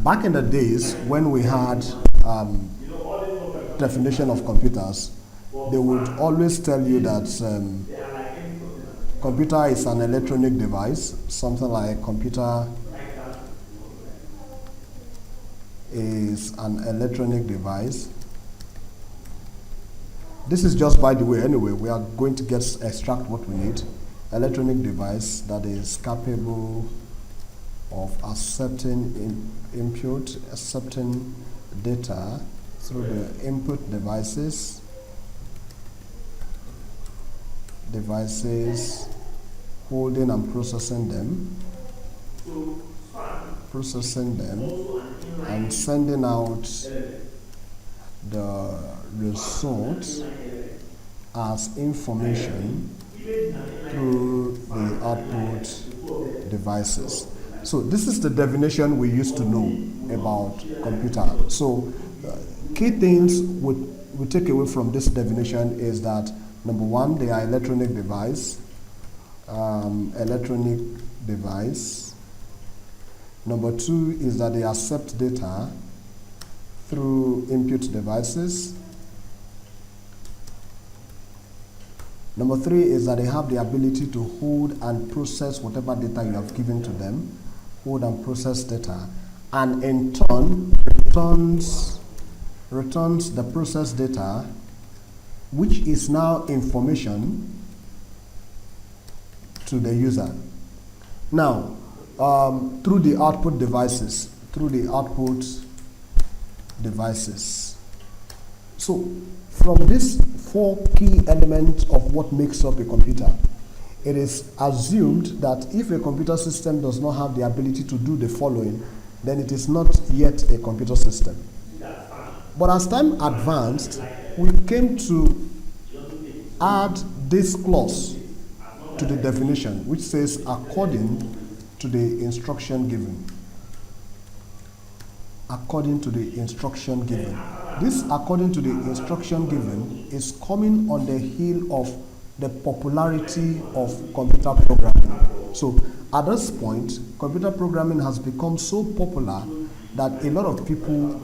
back in the days when we had definition of computers, they would always tell you that computer is an electronic device, something like computer is an electronic device. This is just by the way, anyway, we are going to extract what we need. Electronic device that is capable of accepting input, accepting data through the input devices, holding and processing them, and sending out the results as information through the output devices. So this is the definition we used to know about computer. So key things we take away from this definition is that number one, they are electronic device. Number two is that they accept data through input devices. Number three is that they have the ability to hold and process whatever data you have given to them, hold and process data, and in turn returns the processed data, which is now information to the user. Now, through the output devices. So, from these four key elements of what makes up a computer, it is assumed that if a computer system does not have the ability to do the following, then it is not yet a computer system. But as time advanced, we came to add this clause to the definition, which says according to the instruction given. According to the instruction given. This according to the instruction given is coming on the heel of the popularity of computer programming. So at this point, computer programming has become so popular that a lot of people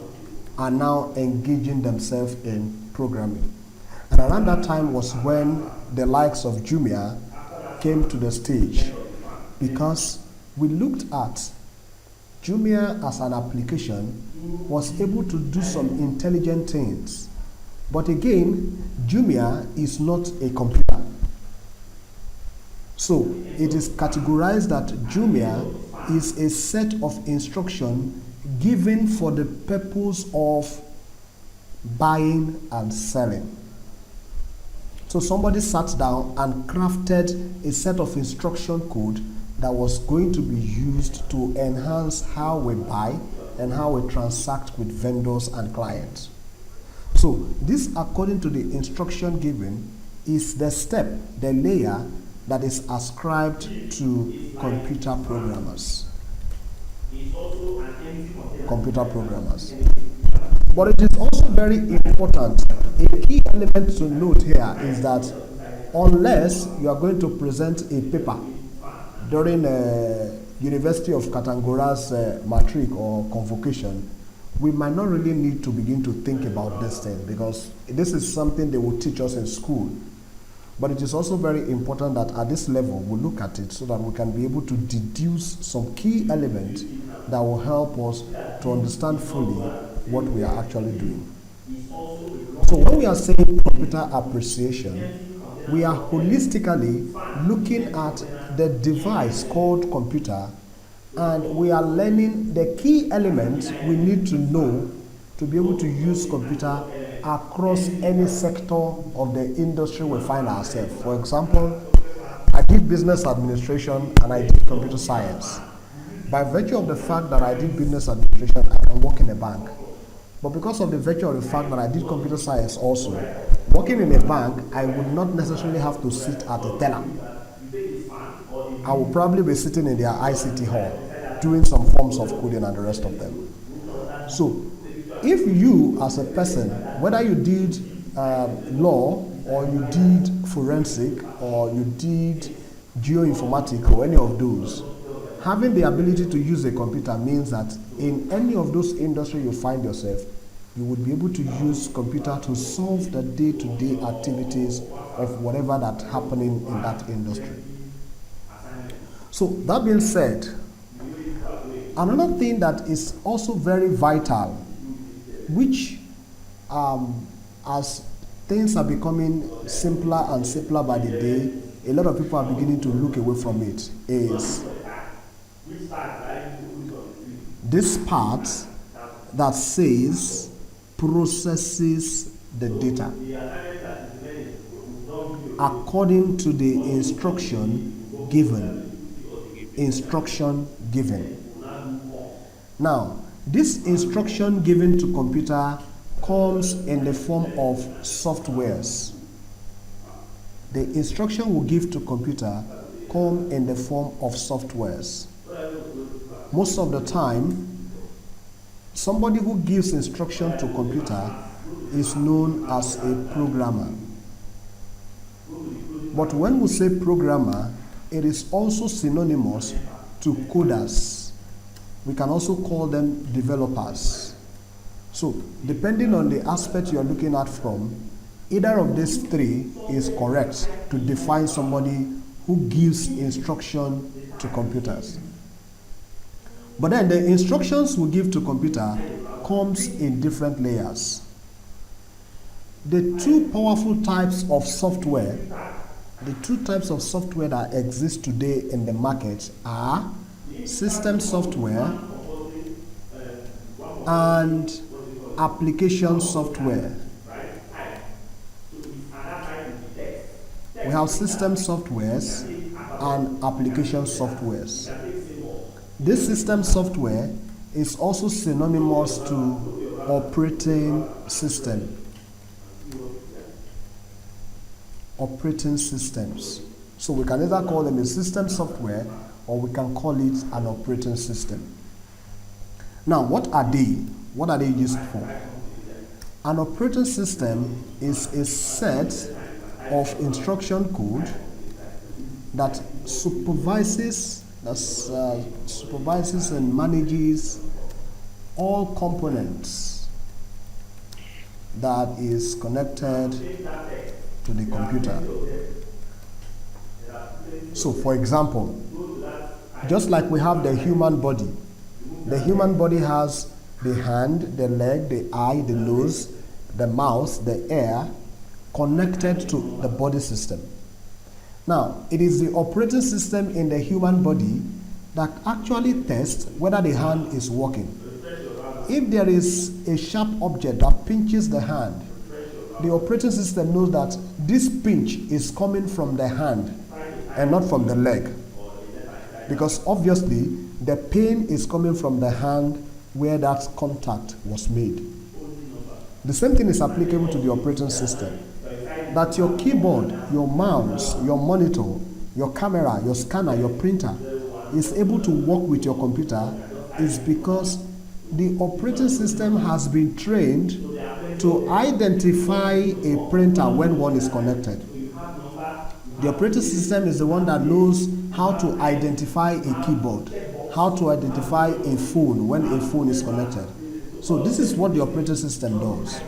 are now engaging themselves in programming. And around that time was when the likes of Jumia came to the stage, because we looked at Jumia as an application was able to do some intelligent things. But again, Jumia is not a computer. So it is categorized that Jumia is a set of instructions given for the purpose of buying and selling. So somebody sat down and crafted a set of instruction code that was going to be used to enhance how we buy and how we transact with vendors and clients. So this, according to the instruction given, is the step, the layer that is ascribed to computer programmers. But it is also very important, a key element to note here is that unless you are going to present a paper during University of Katangora's matric or convocation, we might not really need to begin to think about this thing, because this is something they will teach us in school. But it is also very important that at this level we look at it so that we can be able to deduce some key elements that will help us to understand fully what we are actually doing. So when we are saying computer appreciation, we are holistically looking at the device called computer, and we are learning the key elements we need to know to be able to use computer across any sector of the industry we find ourselves. For example, I did business administration and I did computer science. By virtue of the fact that I did business administration, I can work in a bank. But because of the virtue of the fact that I did computer science also, working in a bank, I would not necessarily have to sit at a teller. I will probably be sitting in their ICT hall, doing some forms of coding and the rest of them. So, if you as a person, whether you did law or you did forensic or you did geoinformatics or any of those, Having the ability to use a computer means that in any of those industries you find yourself, you would be able to use computer to solve the day-to-day activities of whatever that's happening in that industry. So that being said, another thing that is also very vital, which as things are becoming simpler and simpler by the day, a lot of people are beginning to look away from it, is this part that says processes the data according to the instruction given. Now, this instruction given to computer comes in the form of softwares. The instruction we give to computer come in the form of softwares. Most of the time, somebody who gives instruction to computer is known as a programmer. But when we say programmer, it is also synonymous to coders. We can also call them developers. So, depending on the aspect you are looking at from, either of these three is correct to define somebody who gives instruction to computers. But then the instructions we give to computer comes in different layers. The two powerful types of software, that exist today in the market are system software and application software. We have system softwares and application softwares. This system software is also synonymous to operating system. Operating systems. So we can either call them a system software or we can call it an operating system. Now, what are they? What are they used for? An operating system is a set of instruction code that supervises and manages all components that is connected to the computer. So, for example, just like we have the human body has the hand, the leg, the eye, the nose, the mouth, the ear connected to the body system. Now, it is the operating system in the human body that actually tests whether the hand is working. If there is a sharp object that pinches the hand, the operating system knows that this pinch is coming from the hand and not from the leg. Because obviously, the pain is coming from the hand where that contact was made. The same thing is applicable to the operating system. That your keyboard, your mouse, your monitor, your camera, your scanner, your printer is able to work with your computer is because the operating system has been trained to identify a printer when one is connected. The operating system is the one that knows how to identify a keyboard, how to identify a phone when a phone is connected. So this is what the operating system does.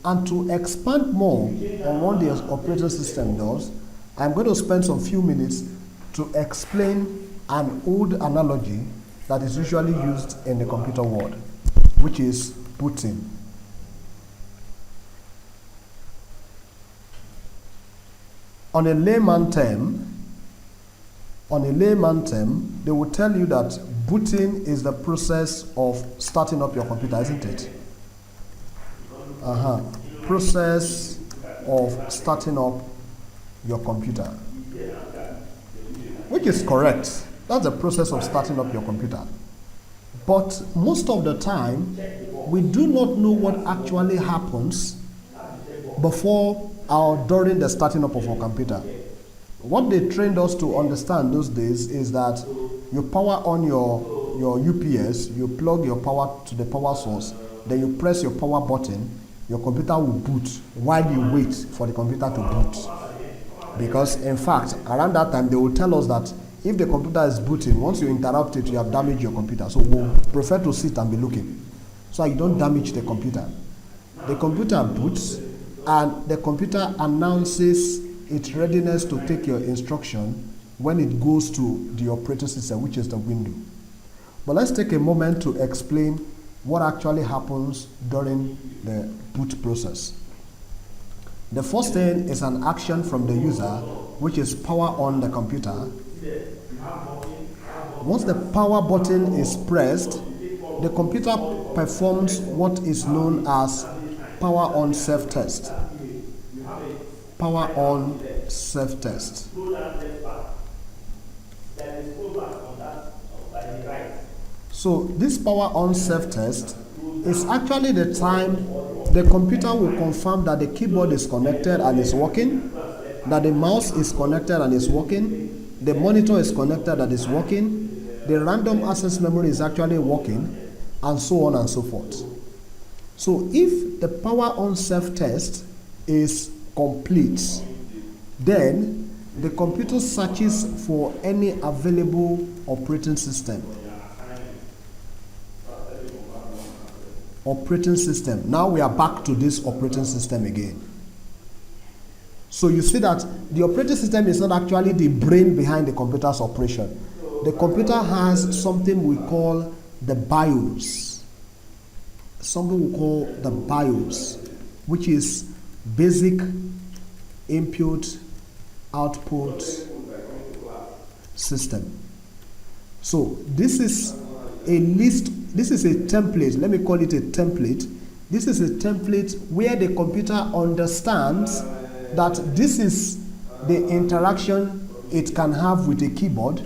And to expand more on what the operating system does, I'm going to spend some few minutes to explain an old analogy that is usually used in the computer world, which is booting. On a layman term, they will tell you that booting is the process of starting up your computer, isn't it? Process of starting up your computer, which is correct. That's the process of starting up your computer. But most of the time, we do not know what actually happens before or during the starting up of our computer. What they trained us to understand those days is that you power on your UPS, you plug your power to the power source, then you press your power button, your computer will boot while you wait for the computer to boot. Because in fact, around that time, they will tell us that if the computer is booting, once you interrupt it, you have damaged your computer. So we'll prefer to sit and be looking, so you don't damage the computer. The computer boots, and the computer announces its readiness to take your instruction when it goes to the operating system, which is the window. But let's take a moment to explain what actually happens during the boot process. The first thing is an action from the user, which is power on the computer. Once the power button is pressed, the computer performs what is known as power on self-test. Power on self-test. So this power on self-test is actually the time the computer will confirm that the keyboard is connected and is working, that the mouse is connected and is working, the monitor is connected and is working, the random access memory is actually working, and so on and so forth. So if the power on self-test is complete, then the computer searches for any available operating system. Now we are back to this operating system again. So you see that the operating system is not actually the brain behind the computer's operation. The computer has something we call the BIOS. Which is basic input output system. So this is a list. This is a template. Let me call it a template. This is a template where the computer understands that this is the interaction it can have with a keyboard.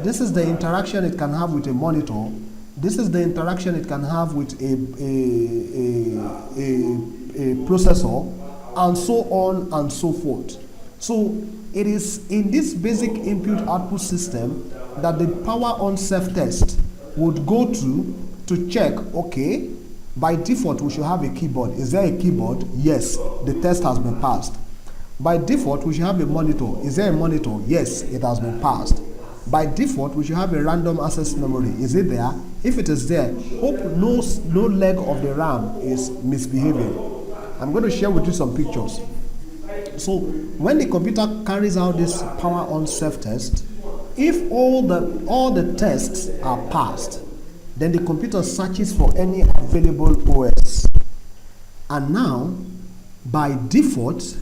This is the interaction it can have with a monitor. This is the interaction it can have with a processor, and so on and so forth. So it is in this basic input-output system that the power on self-test would go to check, okay, by default we should have a keyboard. Is there a keyboard? Yes, the test has been passed. By default we should have a monitor. Is there a monitor? Yes, it has been passed. By default we should have a random access memory. Is it there? If it is there, hope no leg of the RAM is misbehaving. I'm going to share with you some pictures. So when the computer carries out this power on self-test, if all the tests are passed, then the computer searches for any available OS. And now, by default,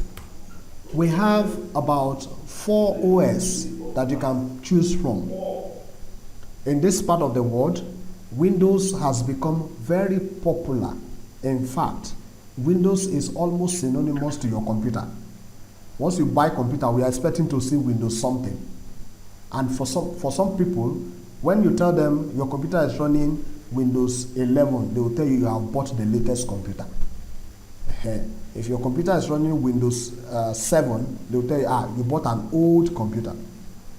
we have about 4 OS that you can choose from. In this part of the world, Windows has become very popular. In fact, Windows is almost synonymous to your computer. Once you buy a computer, we are expecting to see Windows something. And for some people, when you tell them your computer is running Windows 11, they will tell you have bought the latest computer. If your computer is running Windows 7, they will tell you, you bought an old computer.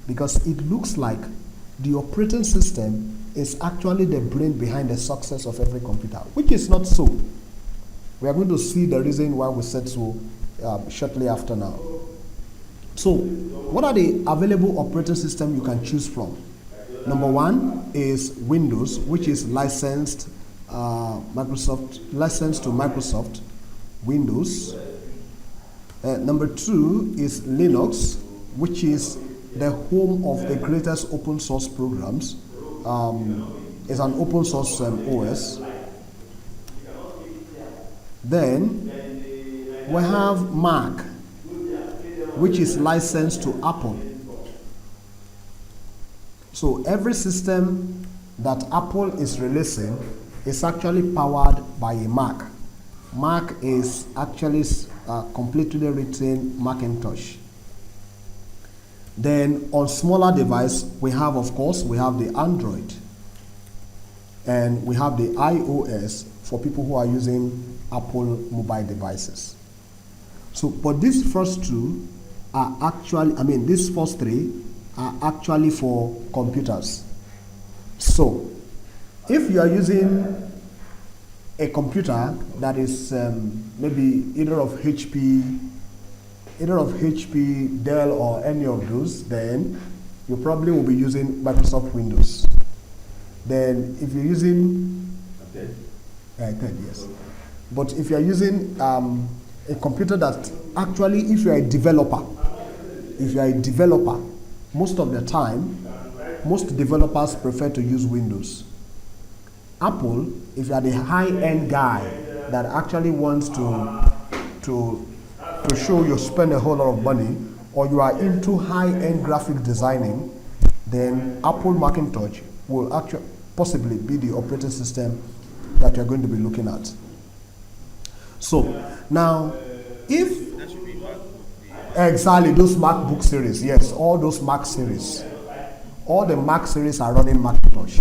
Because it looks like the operating system is actually the brain behind the success of every computer, which is not so. We are going to see the reason why we said so shortly after now. So, what are the available operating systems you can choose from? Number one is Windows, which is licensed licensed to Microsoft Windows. Number two is Linux, which is the home of the greatest open source programs. It's an open source OS. Then we have Mac, which is licensed to Apple. So every system that Apple is releasing is actually powered by a Mac. Mac is actually completely written Macintosh. Then on smaller device, we have the Android, and we have the iOS for people who are using Apple mobile devices. So, but these first two are actually, these first three are actually for computers. So, if you are using a computer that is maybe either of HP, Dell, or any of those, then you probably will be using Microsoft Windows. Then if you're using yes. But if you're using a computer that actually, if you're a developer, most of the time, most developers prefer to use Windows. Apple, if you're the high-end guy that actually wants to show you spend a whole lot of money, or you are into high-end graphic designing, then Apple Macintosh will actually possibly be the operating system that you're going to be looking at. So now, if exactly those MacBook series, yes, all those Mac series, all the Mac series are running Macintosh.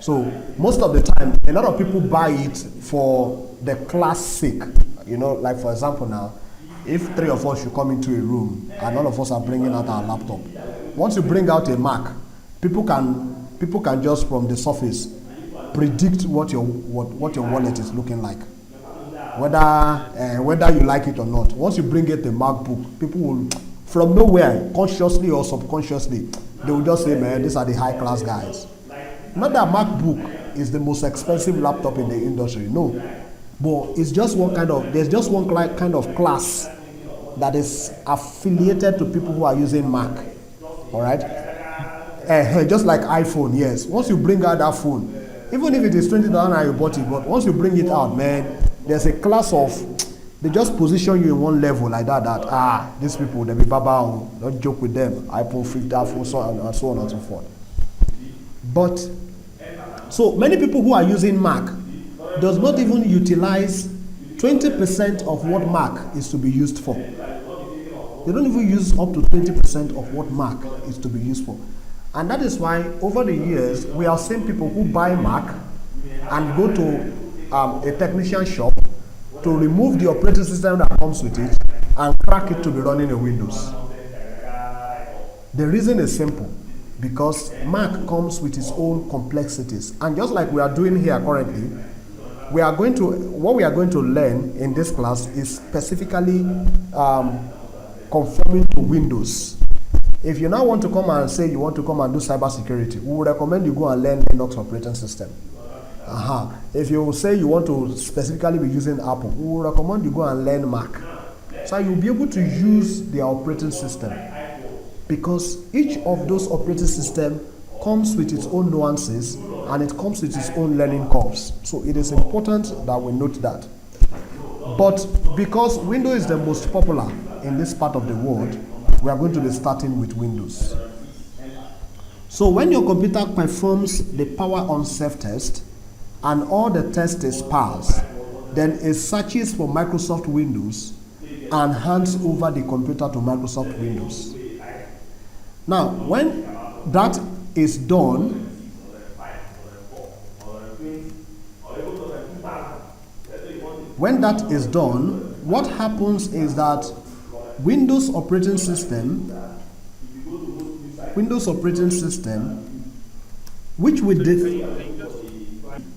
So most of the time, a lot of people buy it for the class sake. You know, like for example now, if 3 of us should come into a room and all of us are bringing out our laptop, once you bring out a Mac, people can just from the surface predict what your wallet is looking like, whether you like it or not. Once you bring it a MacBook, people will from nowhere, consciously or subconsciously, they will just say, man, these are the high class guys. Not that MacBook is the most expensive laptop in the industry, no, but it's just there's just one kind of class that is affiliated to people who are using Mac. All right, just like iPhone, yes. Once you bring out that phone, even if it is $20 and you bought it, but once you bring it out, man, there's a class of, they just position you in one level like that these people, they be baba, don't joke with them, iPhone 50, iPhone, so on and so forth. But so many people who are using Mac does not even utilize 20% of what Mac is to be used for. They don't even use up to 20% of what Mac is to be used for. And that is why over the years we are seeing people who buy Mac and go to a technician shop to remove the operating system that comes with it and crack it to be running a Windows. The reason is simple, because Mac comes with its own complexities. And just like we are doing here currently, what we are going to learn in this class is specifically conforming to Windows. If you now want to come and say you want to come and do cybersecurity, we would recommend you go and learn Linux operating system. If you say you want to specifically be using Apple, we would recommend you go and learn Mac. So you'll be able to use their operating system, because each of those operating systems comes with its own nuances and it comes with its own learning curves. So it is important that we note that. But because Windows is the most popular in this part of the world, we are going to be starting with Windows. So when your computer performs the power on self-test and all the test is passed, then it searches for Microsoft Windows and hands over the computer to Microsoft Windows. Now, when that is done, what happens is that Windows operating system, which we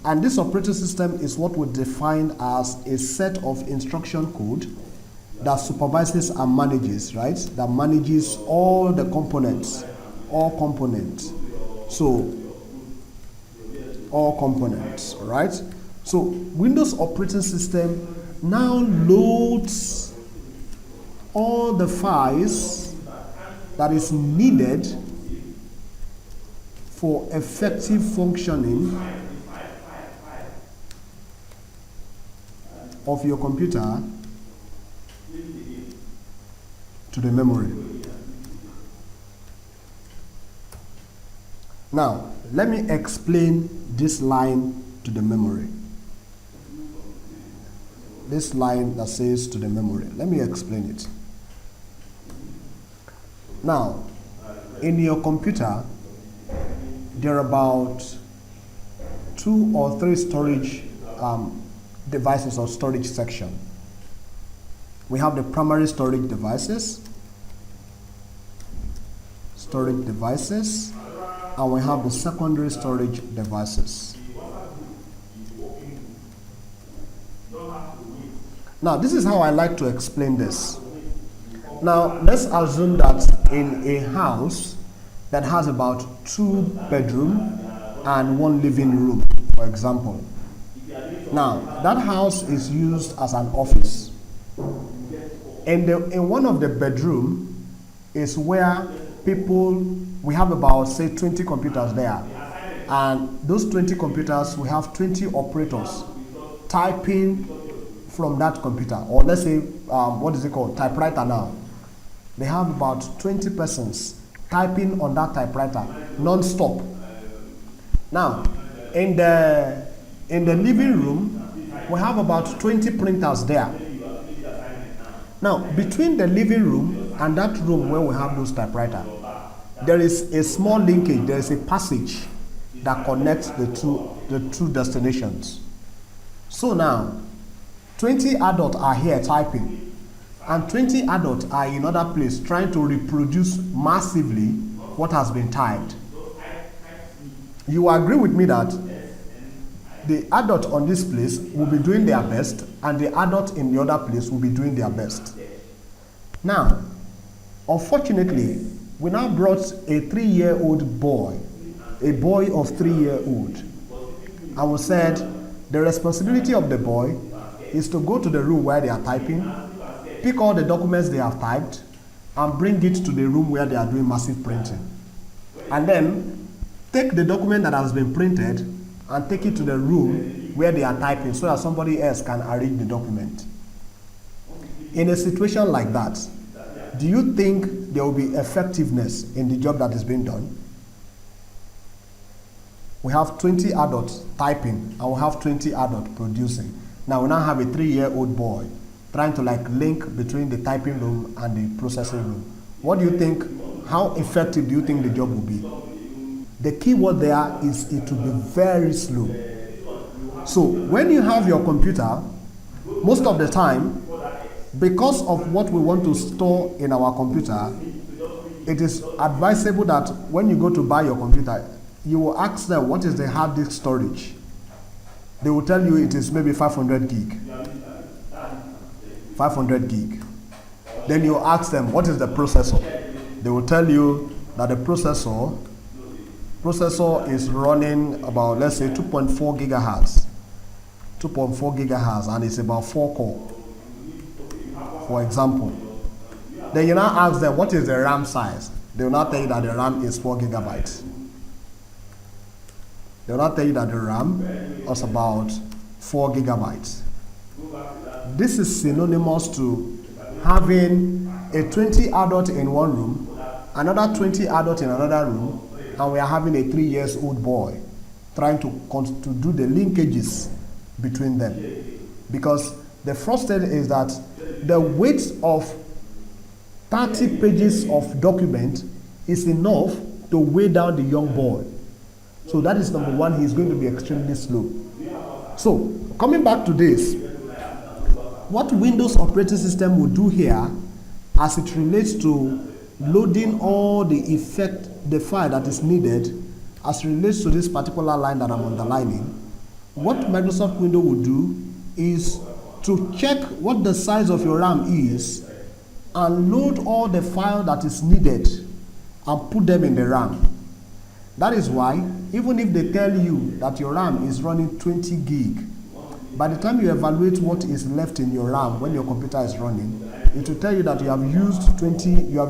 and this operating system is what we define as a set of instruction code that supervises and manages, right? That manages all the components, So, all components, right? So, Windows operating system now loads all the files that is needed for effective functioning of your computer to the memory. Now, let me explain this line to the memory. This line that says to the memory. Let me explain it. Now, in your computer, there are about 2 or 3 storage devices or storage section. We have the primary storage devices, and we have the secondary storage devices. Now, this is how I like to explain this. Now, let's assume that in a house that has about 2 bedrooms and 1 living room, for example. Now, that house is used as an office. In one of the bedroom is where we have about, say, 20 computers there. And those 20 computers, we have 20 operators typing from that computer. Or let's say, what is it called? Typewriter now. They have about 20 persons typing on that typewriter non-stop. Now, in the living room, we have about 20 printers there. Now, between the living room and that room where we have those typewriters, there is a small linkage, there is a passage that connects the two destinations. So now, 20 adults are here typing, and 20 adults are in other place trying to reproduce massively what has been typed. You agree with me that the adult on this place will be doing their best, and the adult in the other place will be doing their best. Now, unfortunately, we now brought a 3-year-old boy, a boy of 3-year-old, and we said the responsibility of the boy is to go to the room where they are typing, pick all the documents they have typed, and bring it to the room where they are doing massive printing. And then take the document that has been printed and take it to the room where they are typing so that somebody else can arrange the document. In a situation like that, do you think there will be effectiveness in the job that is being done? We have 20 adults typing and we have 20 adults producing. Now we now have a 3-year-old boy trying to link between the typing room and the processing room. What do you think, how effective do you think the job will be? The key word there is it will be very slow. So when you have your computer, most of the time, because of what we want to store in our computer, it is advisable that when you go to buy your computer, you will ask them what is the hard disk storage. They will tell you it is maybe 500 gig. 500 gig. Then you ask them what is the processor. They will tell you that the processor is running about, let's say, 2.4 gigahertz. 2.4 gigahertz, and it's about 4 core, for example. Then you now ask them what is the RAM size. They will not tell you that the RAM is 4 gigabytes. They will not tell you that the RAM is about 4 gigabytes. This is synonymous to having a 20 adult in one room, another 20 adult in another room, and we are having a 3-year-old boy trying to do the linkages between them. Because the first thing is that the weight of 30 pages of document is enough to weigh down the young boy. So that is number one, he is going to be extremely slow. So, coming back to this, what Windows operating system will do here as it relates to loading all the file that is needed as it relates to this particular line that I'm underlining, what Microsoft Windows will do is to check what the size of your RAM is and load all the file that is needed and put them in the RAM. That is why, even if they tell you that your RAM is running 20 gig, by the time you evaluate what is left in your RAM when your computer is running, it will tell you that you have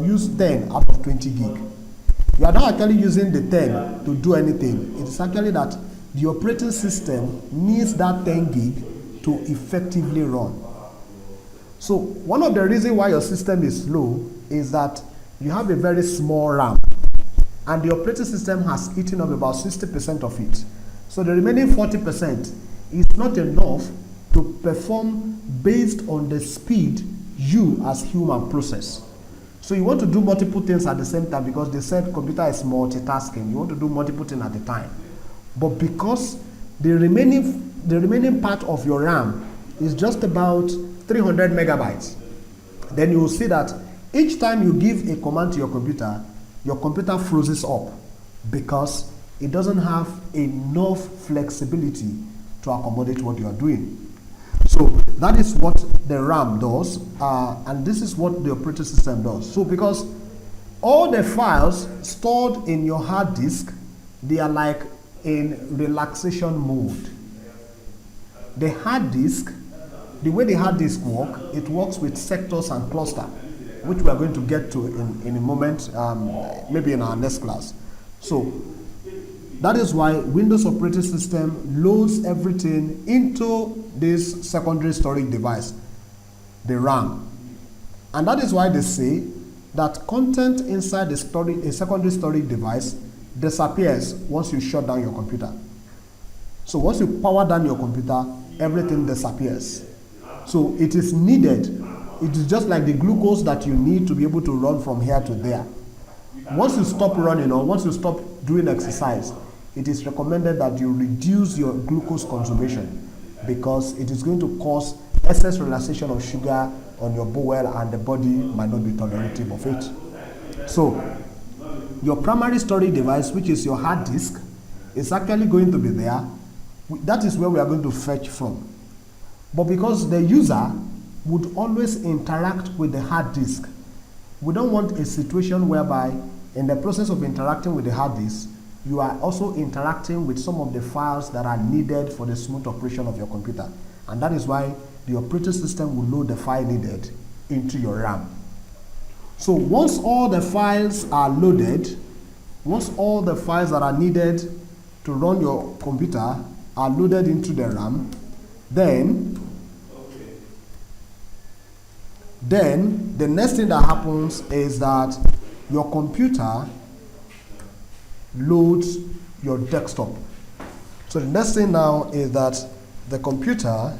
used 10 out of 20 gig. You are not actually using the 10 to do anything. It is actually that the operating system needs that 10 gig to effectively run. So one of the reasons why your system is slow is that you have a very small RAM, and the operating system has eaten up about 60% of it. So the remaining 40% is not enough to perform based on the speed you as human process. So you want to do multiple things at the same time, because they said computer is multitasking. You want to do multiple things at a time. But because the remaining part of your RAM is just about 300 megabytes, then you will see that each time you give a command to your computer freezes up because it doesn't have enough flexibility to accommodate what you are doing. So that is what the RAM does, and this is what the operating system does. So because all the files stored in your hard disk, they are like in relaxation mode. The hard disk, the way the hard disk works, it works with sectors and cluster, which we are going to get to in a moment, maybe in our next class. So that is why Windows operating system loads everything into this secondary storage device, the RAM. And that is why they say that content inside the storage, a secondary storage device, disappears once you shut down your computer. So once you power down your computer, everything disappears. So it is needed. It is just like the glucose that you need to be able to run from here to there. Once you stop running or once you stop doing exercise, it is recommended that you reduce your glucose consumption, because it is going to cause excess relaxation of sugar on your bowel and the body might not be tolerative of it. So your primary storage device, which is your hard disk, is actually going to be there. That is where we are going to fetch from. But because the user would always interact with the hard disk, we don't want a situation whereby in the process of interacting with the hard disk, you are also interacting with some of the files that are needed for the smooth operation of your computer. And that is why the operating system will load the file needed into your RAM. So once all the files are loaded, once all the files that are needed to run your computer are loaded into the RAM, then the next thing that happens is that your computer loads your desktop. So the next thing now is that the computer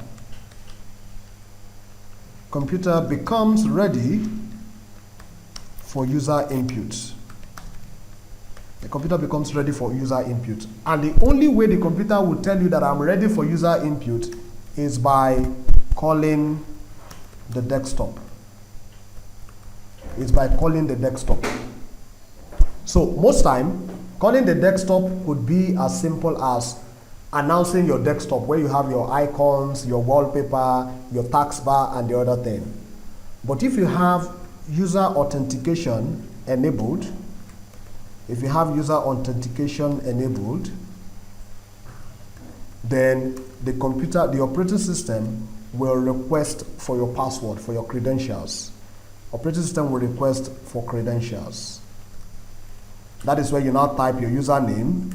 becomes ready for user input. The computer becomes ready for user input. And the only way the computer will tell you that I'm ready for user input is by calling the desktop. It's by calling the desktop. So most time, calling the desktop could be as simple as announcing your desktop, where you have your icons, your wallpaper, your taskbar, and the other thing. But if you have user authentication enabled, then the operating system will request for your password, for your credentials. Operating system will request for credentials. That is where you now type your username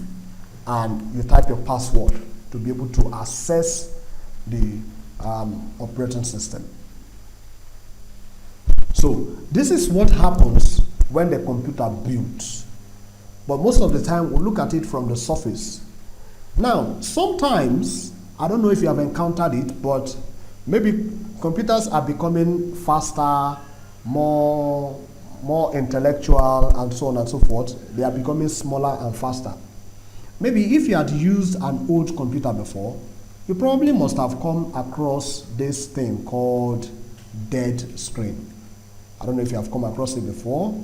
and you type your password to be able to access the operating system. So this is what happens when the computer boots. But most of the time we'll look at it from the surface. Now, sometimes, I don't know if you have encountered it, but maybe computers are becoming faster, more intellectual, and so on and so forth. They are becoming smaller and faster. Maybe if you had used an old computer before, you probably must have come across this thing called dead screen. I don't know if you have come across it before.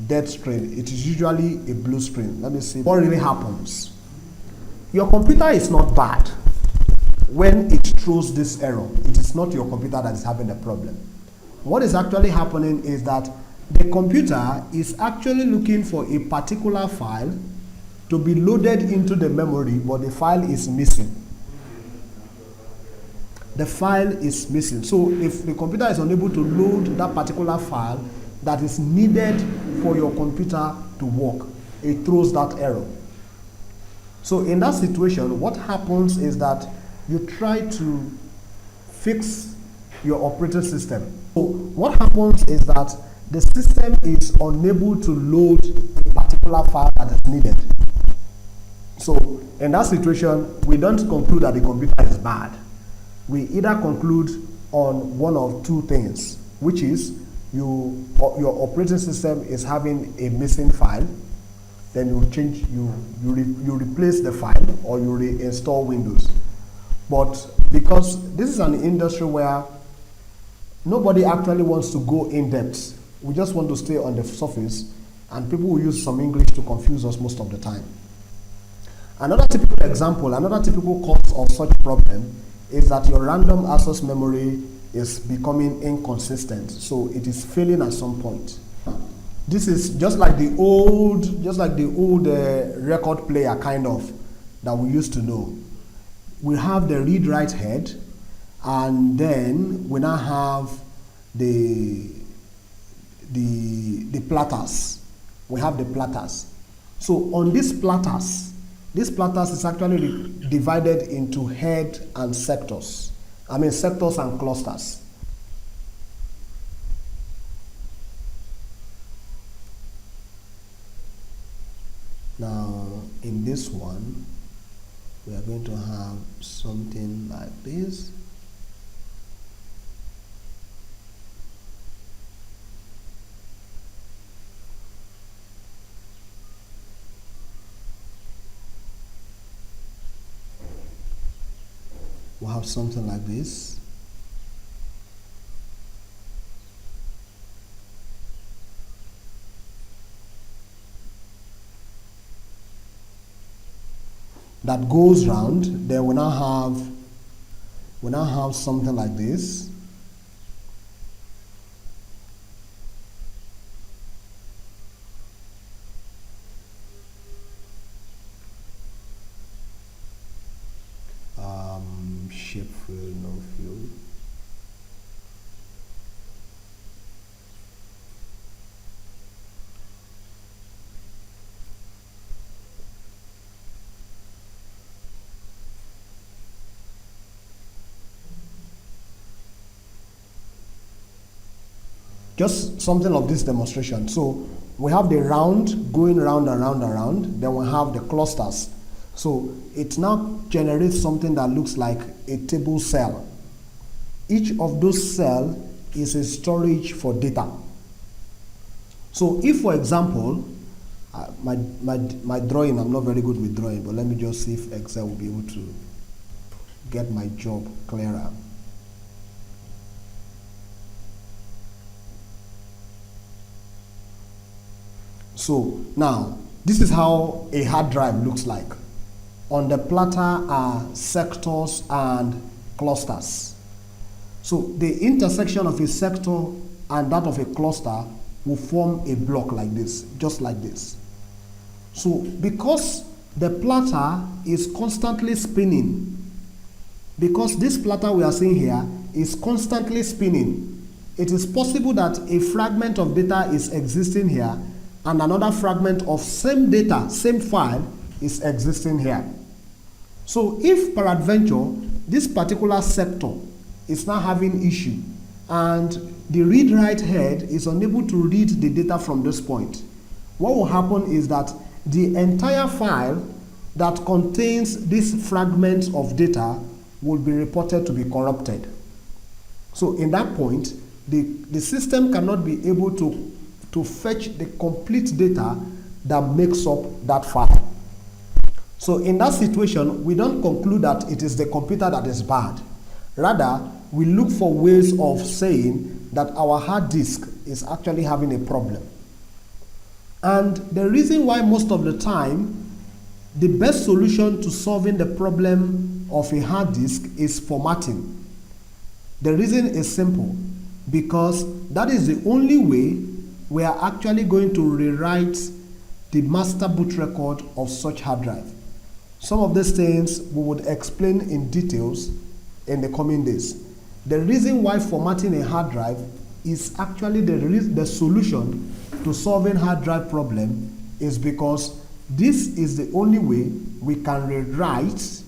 Dead screen. It is usually a blue screen. Let me see what really happens. Your computer is not bad when it throws this error. It is not your computer that is having the problem. What is actually happening is that the computer is actually looking for a particular file to be loaded into the memory, but the file is missing. The file is missing. So if the computer is unable to load that particular file that is needed for your computer to work, it throws that error. So in that situation, what happens is that you try to fix your operating system. So what happens is that the system is unable to load a particular file that is needed. So in that situation, we don't conclude that the computer is bad. We either conclude on one of two things, which is your operating system is having a missing file, then you replace the file or you reinstall Windows. But because this is an industry where nobody actually wants to go in depth, we just want to stay on the surface, and people will use some English to confuse us most of the time. Another typical example, another typical cause of such problem is that your random access memory is becoming inconsistent, so it is failing at some point. This is just like the old record player kind of that we used to know. We have the read-write head, and then we now have the platters. We have the platters. So on these platters is actually divided into head and sectors. I mean sectors and clusters. Now in this one, we are going to have something like this. We'll have something like this. That goes round. Then we now have something like this. Shape field, no field. Just something of this demonstration. So we have the round going round and round and round. Then we have the clusters. So it now generates something that looks like a table cell. Each of those cells is a storage for data. So if, for example, my drawing, I'm not very good with drawing, but let me just see if Excel will be able to get my job clearer. So now, this is how a hard drive looks like. On the platter are sectors and clusters. So the intersection of a sector and that of a cluster will form a block like this, just like this. So because the platter is constantly spinning, because this platter we are seeing here is constantly spinning, it is possible that a fragment of data is existing here and another fragment of same data, same file, is existing here. So if peradventure this particular sector is now having issue and the read-write head is unable to read the data from this point, what will happen is that the entire file that contains this fragment of data will be reported to be corrupted. So in that point, the system cannot be able to fetch the complete data that makes up that file. So in that situation, we don't conclude that it is the computer that is bad. Rather, we look for ways of saying that our hard disk is actually having a problem. And the reason why most of the time, the best solution to solving the problem of a hard disk is formatting. The reason is simple, because that is the only way we are actually going to rewrite the master boot record of such hard drive. Some of these things we would explain in details in the coming days. The reason why formatting a hard drive is actually the solution to solving hard drive problem is because this is the only way we can rewrite.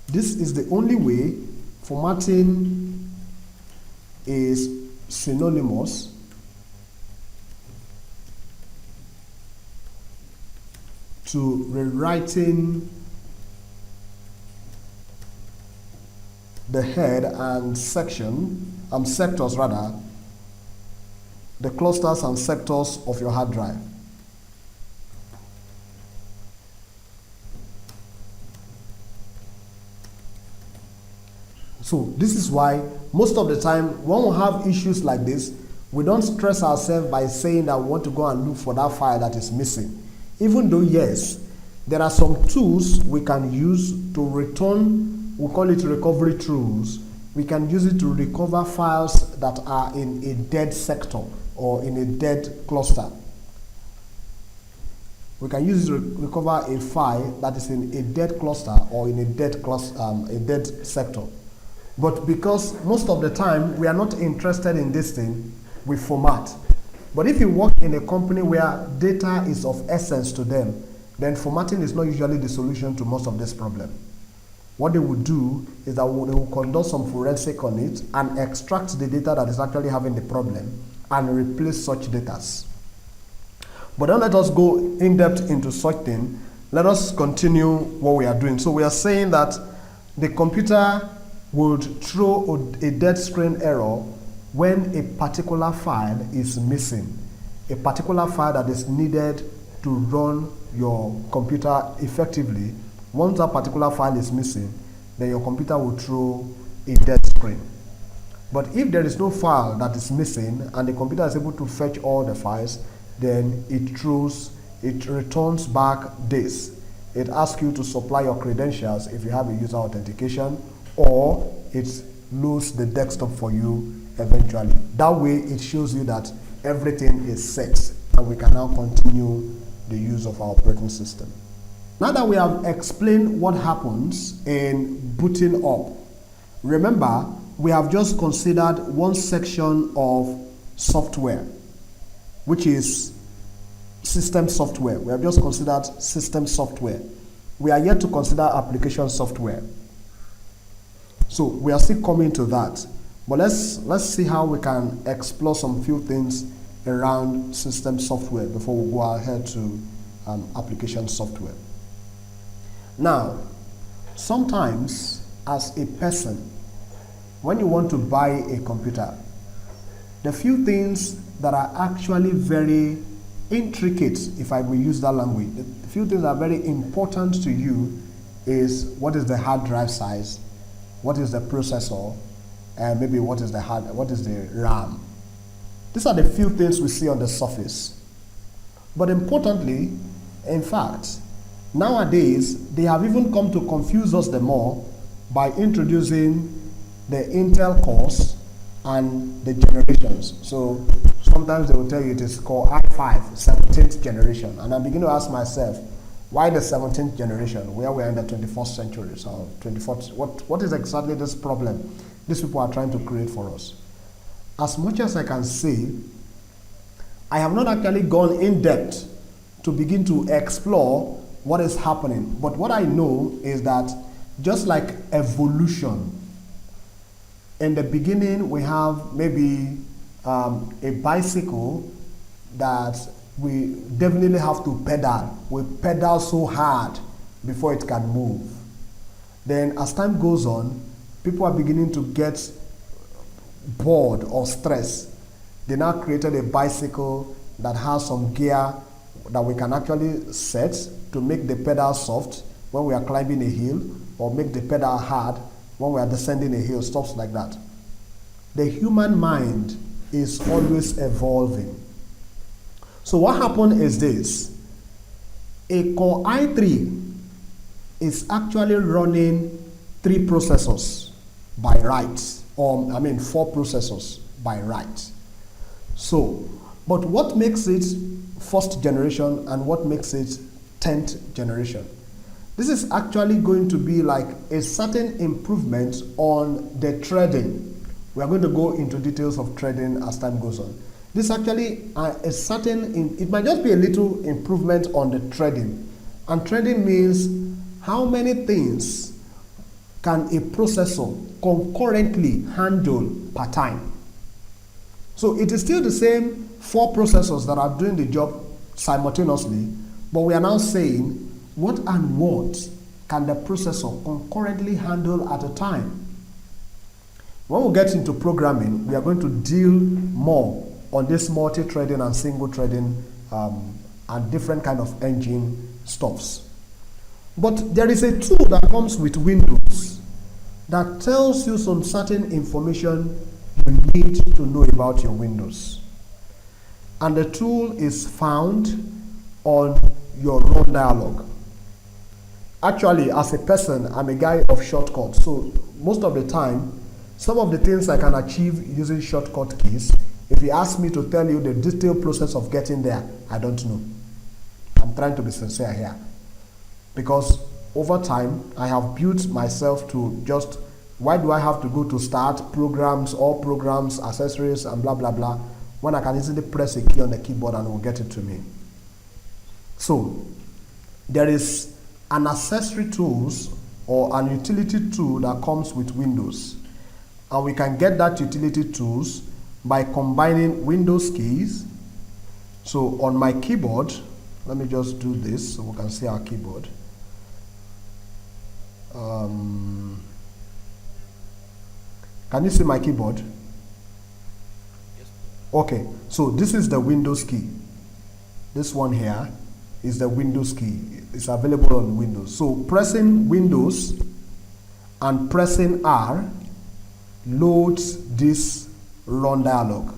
This is the only way formatting is synonymous to rewriting the head and sectors rather, the clusters and sectors of your hard drive. So this is why most of the time when we have issues like this, we don't stress ourselves by saying that we want to go and look for that file that is missing. Even though, yes, there are some tools we can use to return we call it recovery tools. We can use it to recover files that are in a dead sector or in a dead cluster. We can use it to recover a file that is in a dead cluster or in a dead sector. But because most of the time we are not interested in this thing, we format. But if you work in a company where data is of essence to them, then formatting is not usually the solution to most of this problem. What they will do is that they will conduct some forensic on it and extract the data that is actually having the problem and replace such data. But don't let us go in depth into such thing. Let us continue what we are doing. So we are saying that the computer would throw a dead screen error when a particular file is missing, a particular file that is needed to run your computer effectively. Once that particular file is missing, then your computer will throw a dead screen. But if there is no file that is missing and the computer is able to fetch all the files, then it returns back this. It asks you to supply your credentials if you have a user authentication, or it loads the desktop for you eventually. That way it shows you that everything is set and we can now continue the use of our operating system. Now that we have explained what happens in booting up, remember we have just considered one section of software, which is system software. We have just considered system software. We are yet to consider application software. So we are still coming to that. But let's see how we can explore some few things around system software before we go ahead to application software. Now, sometimes as a person, when you want to buy a computer, the few things that are actually very intricate, if I will use that language, the few things that are very important to you is what is the hard drive size, what is the processor, and maybe what is the RAM. These are the few things we see on the surface. But importantly, in fact, nowadays they have even come to confuse us the more by introducing the Intel cores and the generations. So sometimes they will tell you it is called i5, 17th generation. And I begin to ask myself, why the 17th generation, where we are in the 21st century, so 24th, what is exactly this problem these people are trying to create for us? As much as I can say, I have not actually gone in depth to begin to explore what is happening. But what I know is that just like evolution, in the beginning we have maybe a bicycle that we definitely have to pedal. We pedal so hard before it can move. Then as time goes on, people are beginning to get bored or stressed. They now created a bicycle that has some gear that we can actually set to make the pedal soft when we are climbing a hill, or make the pedal hard when we are descending a hill, stuff like that. The human mind is always evolving. So what happened is this: a Core i3 is actually running 3 processors by right, or 4 processors by right. So, but what makes it first generation and what makes it 10th generation? This is actually going to be like a certain improvement on the threading. We are going to go into details of threading as time goes on. This actually it might just be a little improvement on the threading. And threading means how many things can a processor concurrently handle per time. So it is still the same 4 processors that are doing the job simultaneously, but we are now saying what and what can the processor concurrently handle at a time. When we get into programming, we are going to deal more on this multi-threading and single-threading and different kind of engine stuffs. But there is a tool that comes with Windows that tells you some certain information you need to know about your Windows. And the tool is found on your run dialog. Actually, as a person, I'm a guy of shortcuts. So most of the time, some of the things I can achieve using shortcut keys, if you ask me to tell you the detailed process of getting there, I don't know. I'm trying to be sincere here. Because over time, I have built myself to just, why do I have to go to start programs, all programs, accessories, and blah, blah, blah, when I can easily press a key on the keyboard and it will get it to me. So there is an accessory tools or an utility tool that comes with Windows. And we can get that utility tools by combining Windows keys. So on my keyboard, let me just do this so we can see our keyboard. Can you see my keyboard? Okay, so this is the Windows key. This one here is the Windows key. It's available on Windows. So pressing Windows and pressing R loads this run dialog.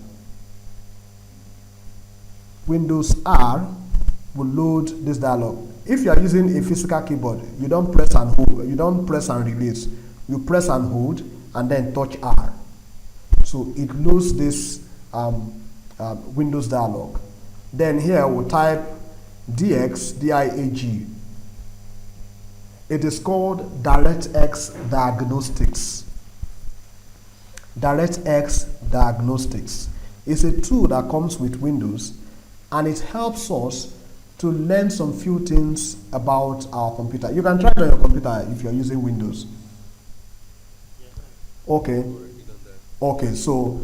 Windows R will load this dialog. If you are using a physical keyboard, you don't press and hold, you don't press and release. You press and hold and then touch R. So it loads this Windows dialog. Then here we'll type DX, D-I-A-G. It is called DirectX Diagnostics. DirectX Diagnostics is a tool that comes with Windows, and it helps us to learn some few things about our computer. You can try it on your computer if you're using Windows. Okay. Okay, so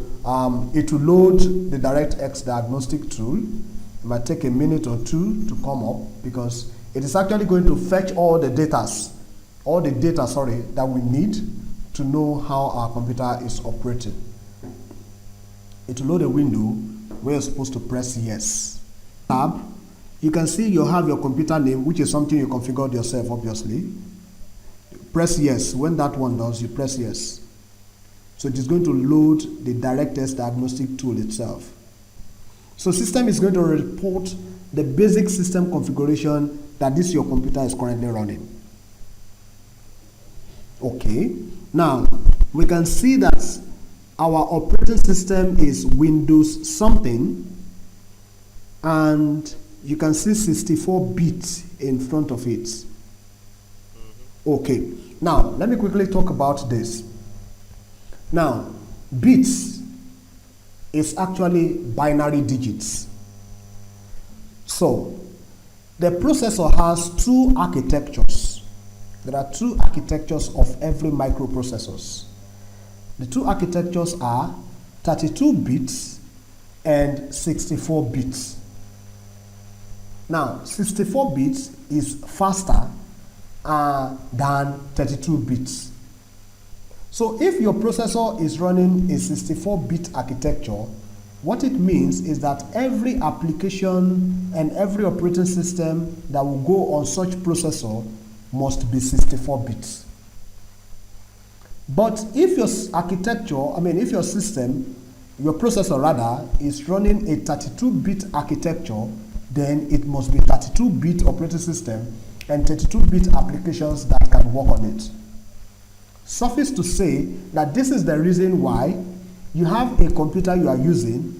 it will load the DirectX diagnostic tool. It might take a minute or two to come up because it is actually going to fetch all the data that we need to know how our computer is operating. It will load a window where you're supposed to press yes. Tab, you can see you have your computer name, which is something you configured yourself, obviously. Press yes. When that one does, you press yes. So it is going to load the DirectX diagnostic tool itself. So system is going to report the basic system configuration that your computer is currently running. Okay, now we can see that our operating system is Windows something, and you can see 64-bit in front of it. Okay, now let me quickly talk about this. Now, bits is actually binary digits. So, the processor has two architectures. There are two architectures of every microprocessors. The two architectures are 32 bits and 64 bits. Now, 64 bits is faster than 32 bits. So if your processor is running a 64-bit architecture, what it means is that every application and every operating system that will go on such processor must be 64 bits. But if your if your system, your processor rather, is running a 32-bit architecture, then it must be 32-bit operating system and 32-bit applications that can work on it. Suffice to say that this is the reason why you have a computer you are using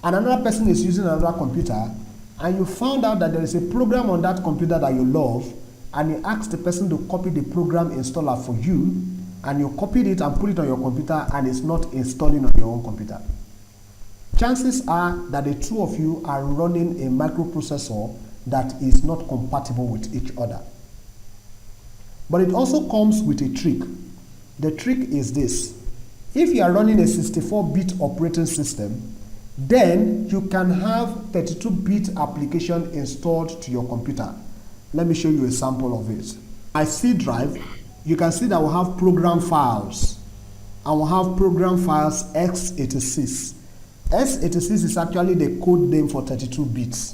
and another person is using another computer, and you found out that there is a program on that computer that you love, and you ask the person to copy the program installer for you, and you copied it and put it on your computer and it's not installing on your own computer. Chances are that the two of you are running a microprocessor that is not compatible with each other. But it also comes with a trick. The trick is this: if you are running a 64-bit operating system, then you can have 32-bit application installed to your computer. Let me show you a sample of it. My C drive, you can see that we'll have program files, and we'll have program files x86. x86 is actually the code name for 32 bits.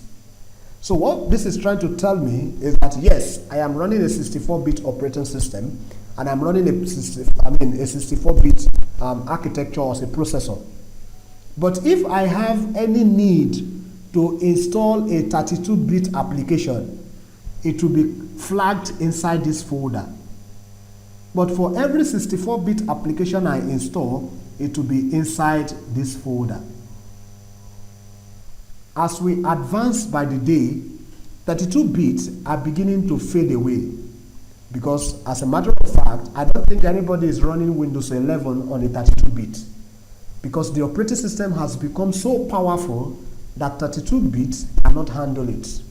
So what this is trying to tell me is that yes, I am running a 64-bit operating system, and I'm running a 64-bit architecture as a processor. But if I have any need to install a 32-bit application, it will be flagged inside this folder. But for every 64-bit application I install, it will be inside this folder. As we advance by the day, 32 bits are beginning to fade away, because as a matter of fact, I don't think anybody is running Windows 11 on a 32-bit, because the operating system has become so powerful that 32 bits cannot handle it.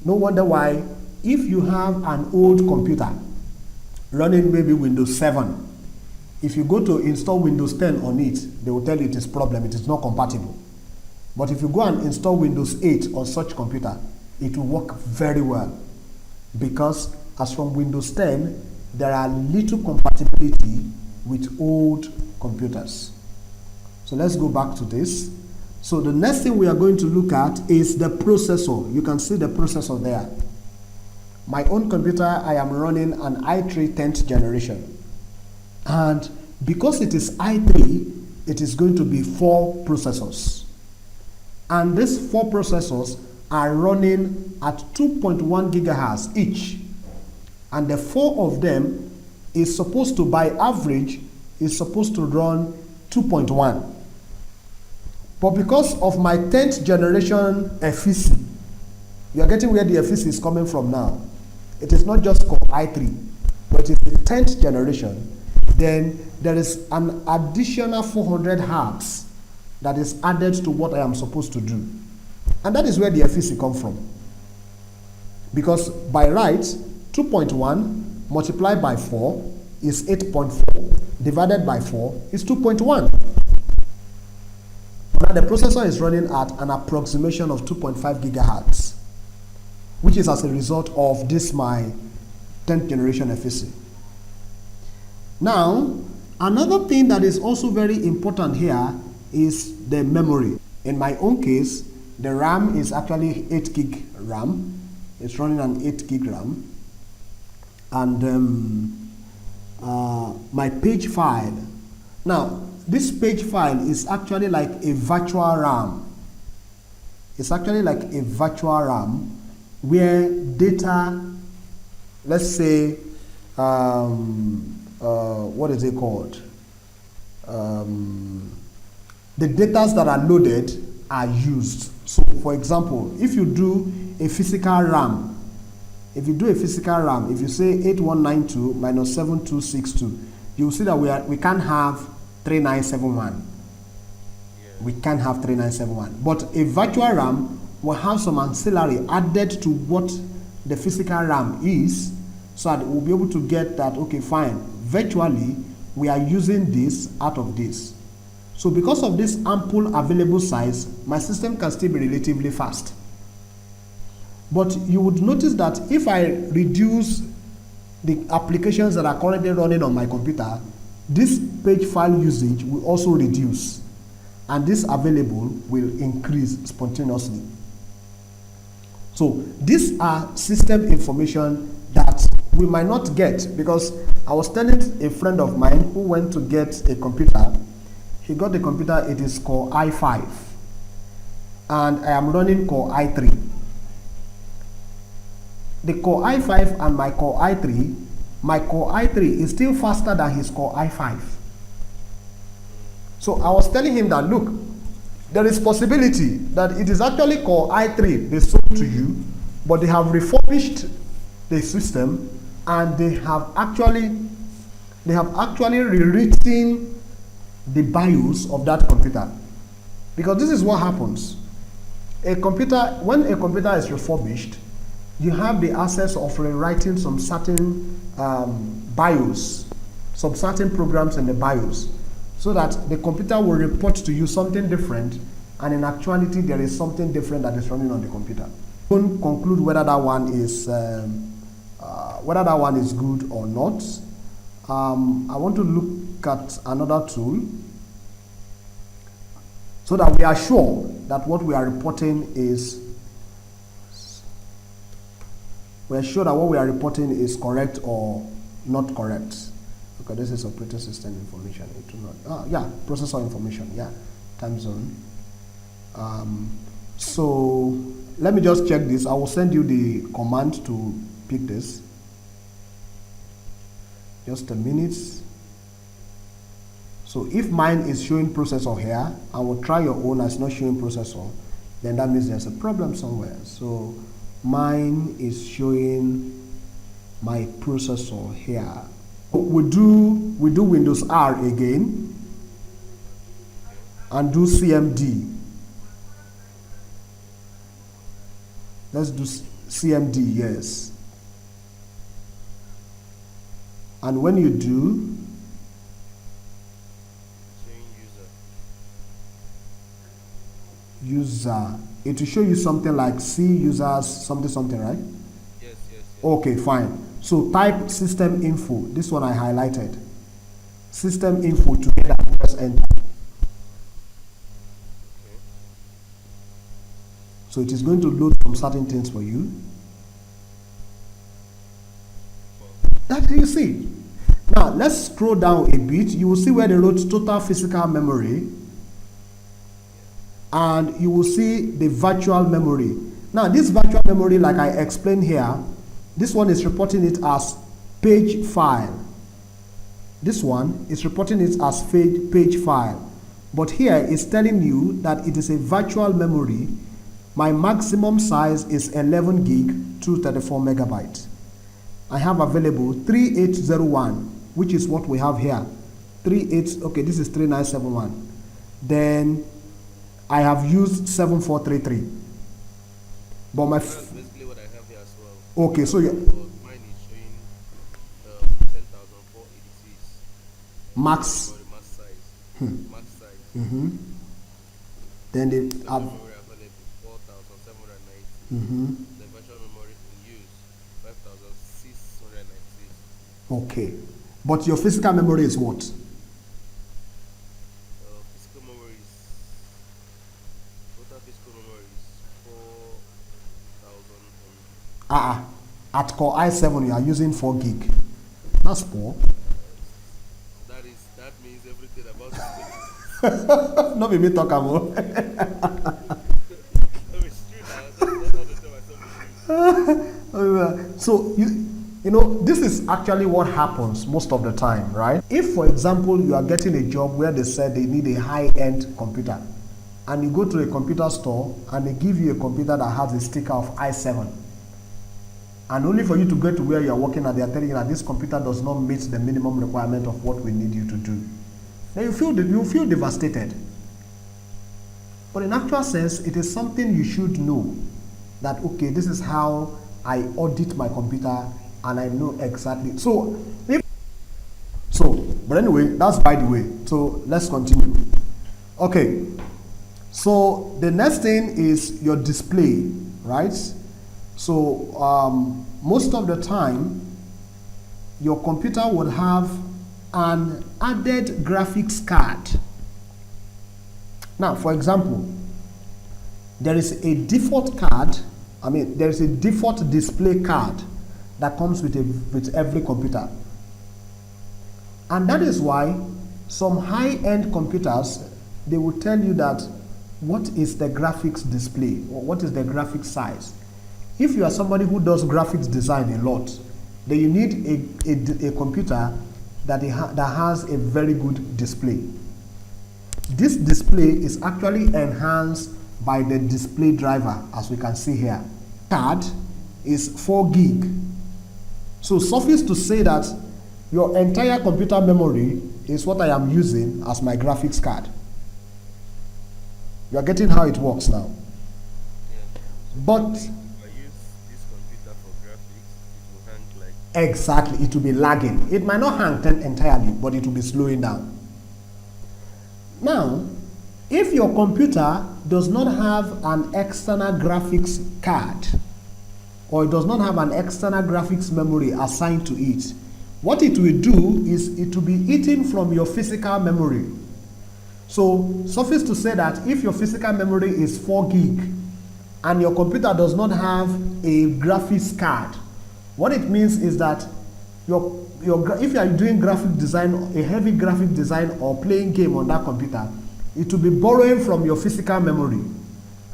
No wonder why, if you have an old computer running maybe Windows 7, if you go to install Windows 10 on it, they will tell you it is problem, it is not compatible. But if you go and install Windows 8 on such computer, it will work very well, because as from Windows 10, there are little compatibility with old computers. So let's go back to this. So the next thing we are going to look at is the processor. You can see the processor there. My own computer, I am running an i3 10th generation. And because it is i3, it is going to be 4 processors. And these 4 processors are running at 2.1 gigahertz each. And the 4 of them is supposed to, by average, is supposed to run 2.1. But because of my 10th generation efficiency, you are getting where the efficiency is coming from now. It is not just Core i3, but it is the 10th generation. Then there is an additional 400 hertz that is added to what I am supposed to do. And that is where the efficiency comes from. Because by right, 2.1 multiplied by 4 is 8.4, divided by 4 is 2.1. Now the processor is running at an approximation of 2.5 gigahertz, which is as a result of this my 10th generation efficiency. Now, another thing that is also very important here is the memory. In my own case, the RAM is actually 8 gig RAM. It's running an 8 gig RAM. And my page file. Now, this page file is actually like a virtual RAM. It's actually like a virtual RAM where data, let's say, what is it called? The data that are loaded are used. So, for example, if you do a physical RAM, if you say 8192 minus 7262, you'll see that we can't have 3971. We can't have 3971. But a virtual RAM will have some ancillary added to what the physical RAM is, so that we'll be able to get that, okay, fine, virtually we are using this out of this. So because of this ample available size, my system can still be relatively fast. But you would notice that if I reduce the applications that are currently running on my computer, this page file usage will also reduce, and this available will increase spontaneously. So these are system information that we might not get, because I was telling a friend of mine who went to get a computer. He got the computer, it is Core i5, and I am running Core i3. The Core i5 and my Core i3, my Core i3 is still faster than his Core i5. So I was telling him that, look, there is possibility that it is actually Core i3 they sold to you, but they have refurbished the system and they have actually rewritten the BIOS of that computer. Because this is what happens. When a computer is refurbished, you have the access of rewriting some certain BIOS, some certain programs in the BIOS, so that the computer will report to you something different, and in actuality there is something different that is running on the computer. Don't conclude whether that one is good or not. I want to look at another tool so that we are sure that what we are reporting is correct or not correct. Okay, this is operating system information. It will not. Yeah, processor information. Yeah, time zone. So let me just check this. I will send you the command to pick this. Just a minute. So if mine is showing processor here, I will try your own as not showing processor, then that means there's a problem somewhere. So mine is showing my processor here. We do Windows R again and do CMD. Let's do CMD, yes. And when you do, user, it will show you something like C users something, right? Yes. Okay, fine. So type system info. This one I highlighted. System info together. Press enter. Okay. So it is going to load some certain things for you. That you see. Now let's scroll down a bit. You will see where they wrote total physical memory, and you will see the virtual memory. Now this virtual memory, like I explained here, this one is reporting it as page file. This one is reporting it as page file. But here it's telling you that it is a virtual memory. My maximum size is 11 gig, 234 megabytes. I have available 3801, which is what we have here. Okay, this is 3971. Then I have used 7433. But my That's basically what I have here as well. okay, so mine is showing 10,486. max. Max size. Max size. Then the Memory available 4,790. The virtual memory in use 5,696. okay, but your physical memory is what? Physical memory is total physical memory is 4,000. At Core i7 you are using 4 gig. That's poor. That means everything about it. Not me talk about. No, it's true now. That's how they tell myself. So you know, this is actually what happens most of the time, right? If, for example, you are getting a job where they said they need a high-end computer, and you go to a computer store and they give you a computer that has a sticker of i7, and only for you to get to where you are working and they are telling you that this computer does not meet the minimum requirement of what we need you to do, then you feel devastated. But in actual sense, it is something you should know, that okay, this is how I audit my computer and I know exactly. But anyway, that's by the way. So let's continue. Okay. So the next thing is your display, right? So most of the time, your computer will have an added graphics card. Now, for example, there is a default card. There is a default display card that comes with every computer. And that is why some high-end computers, they will tell you that what is the graphics display or what is the graphics size. If you are somebody who does graphics design a lot, then you need a computer that has a very good display. This display is actually enhanced by the display driver, as we can see here. Card is 4 gig. So suffice to say that your entire computer memory is what I am using as my graphics card. You are getting how it works now. Yeah. But If I use this computer for graphics, it will hang like... exactly, it will be lagging. It might not hang entirely, but it will be slowing down. Now, if your computer does not have an external graphics card, or it does not have an external graphics memory assigned to it, what it will do is it will be eaten from your physical memory. So suffice to say that if your physical memory is 4 gig and your computer does not have a graphics card, what it means is that if you are doing graphic design, a heavy graphic design or playing game on that computer, it will be borrowing from your physical memory.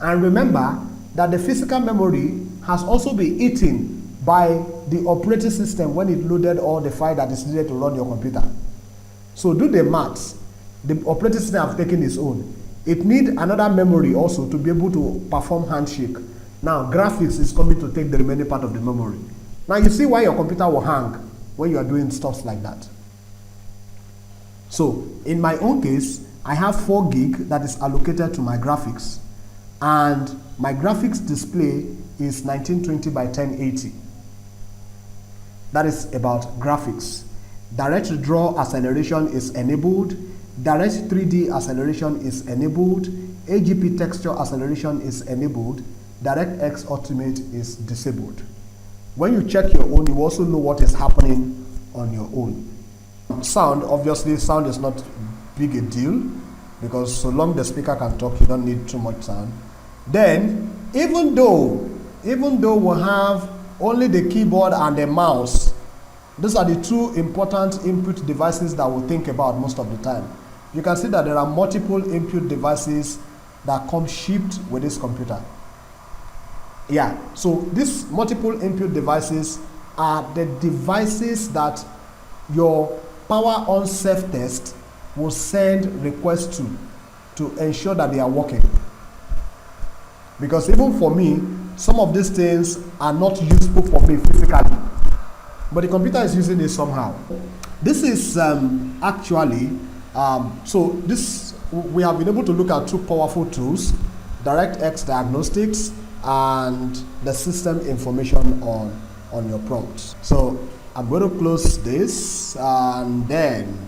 And remember that the physical memory has also been eaten by the operating system when it loaded all the file that is needed to run your computer. So do the maths. The operating system has taken its own. It needs another memory also to be able to perform handshake. Now graphics is coming to take the remaining part of the memory. Now you see why your computer will hang when you are doing stuff like that. So in my own case, I have 4 gig that is allocated to my graphics, and my graphics display is 1920 by 1080. That is about graphics. Direct Draw acceleration is enabled. Direct 3D acceleration is enabled. AGP texture acceleration is enabled. DirectX Ultimate is disabled. When you check your own, you also know what is happening on your own. Sound, obviously, sound is not big a deal, because so long the speaker can talk, you don't need too much sound. Then, even though we have only the keyboard and the mouse, these are the 2 important input devices that we think about most of the time. You can see that there are multiple input devices that come shipped with this computer. Yeah, so these multiple input devices are the devices that your power on self-test will send requests to ensure that they are working. Because even for me, some of these things are not useful for me physically, but the computer is using it somehow. This is actually, we have been able to look at 2 powerful tools, DirectX Diagnostics and the system information on your prompts. So I'm going to close this, and then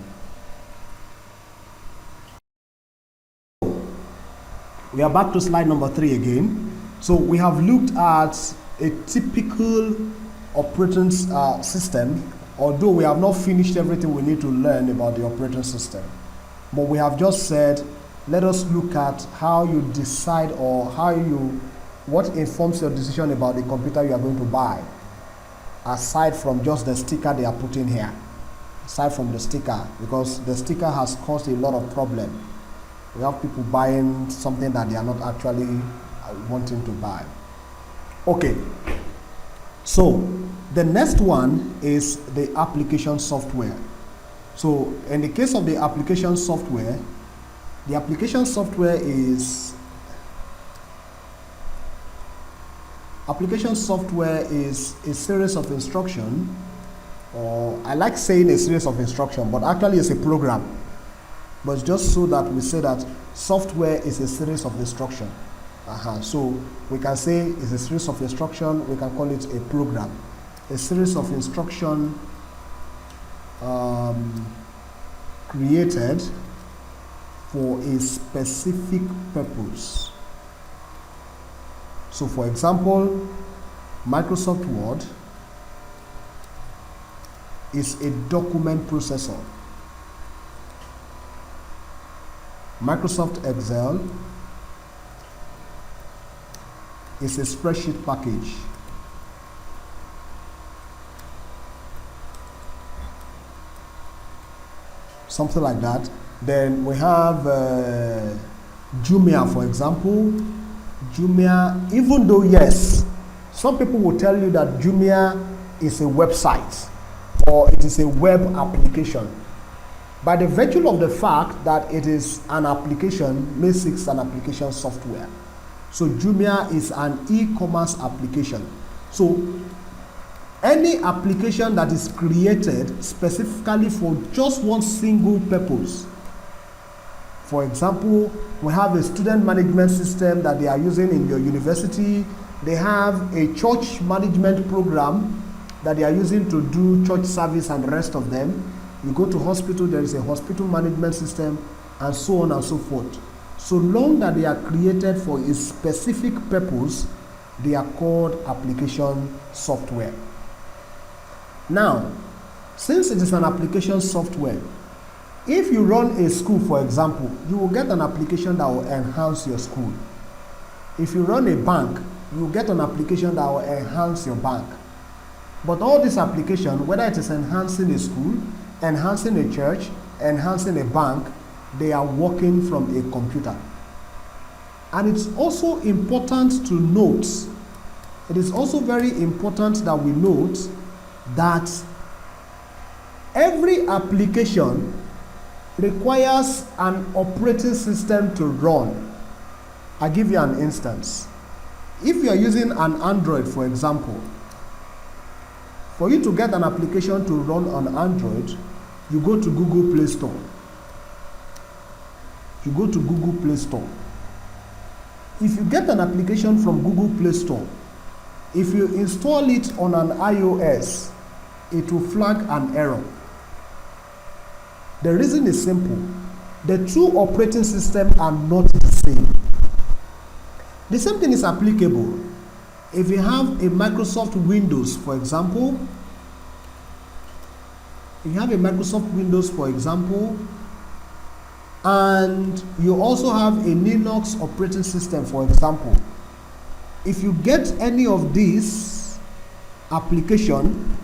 we are back to slide number 3 again. So we have looked at a typical operating system, although we have not finished everything we need to learn about the operating system. But we have just said, let us look at how you decide, or what informs your decision about the computer you are going to buy, aside from just the sticker they are putting here. Aside from the sticker, because the sticker has caused a lot of problem. We have people buying something that they are not actually wanting to buy. Okay, so the next one is the application software. So in the case of the application software is a series of instructions, or I like saying a series of instructions, but actually it's a program. But it's just so that we say that software is a series of instructions. So we can say it's a series of instructions, we can call it a program. A series of instructions created for a specific purpose. So for example, Microsoft Word is a document processor. Microsoft Excel is a spreadsheet package. Something like that. Then we have Jumia, for example. Jumia, even though yes, some people will tell you that Jumia is a website or it is a web application. By the virtue of the fact that it is an application, makes it an application software. So Jumia is an e-commerce application. So any application that is created specifically for just one single purpose. For example, we have a student management system that they are using in your university. They have a church management program that they are using to do church service and the rest of them. You go to hospital, there is a hospital management system, and so on and so forth. So long that they are created for a specific purpose, they are called application software. Now, since it is an application software, if you run a school, for example, you will get an application that will enhance your school. If you run a bank, you will get an application that will enhance your bank. But all these applications, whether it is enhancing a school, enhancing a church, enhancing a bank, they are working from a computer. And it's also important to note, it is also very important that we note that every application requires an operating system to run. I'll give you an instance. If you are using an Android, for example, for you to get an application to run on Android, you go to Google Play Store. You go to Google Play Store. If you get an application from Google Play Store, if you install it on an iOS, it will flag an error. The reason is simple. The two operating systems are not the same. The same thing is applicable. If you have a Microsoft Windows, for example, and you also have a Linux operating system, for example, if you get any of these applications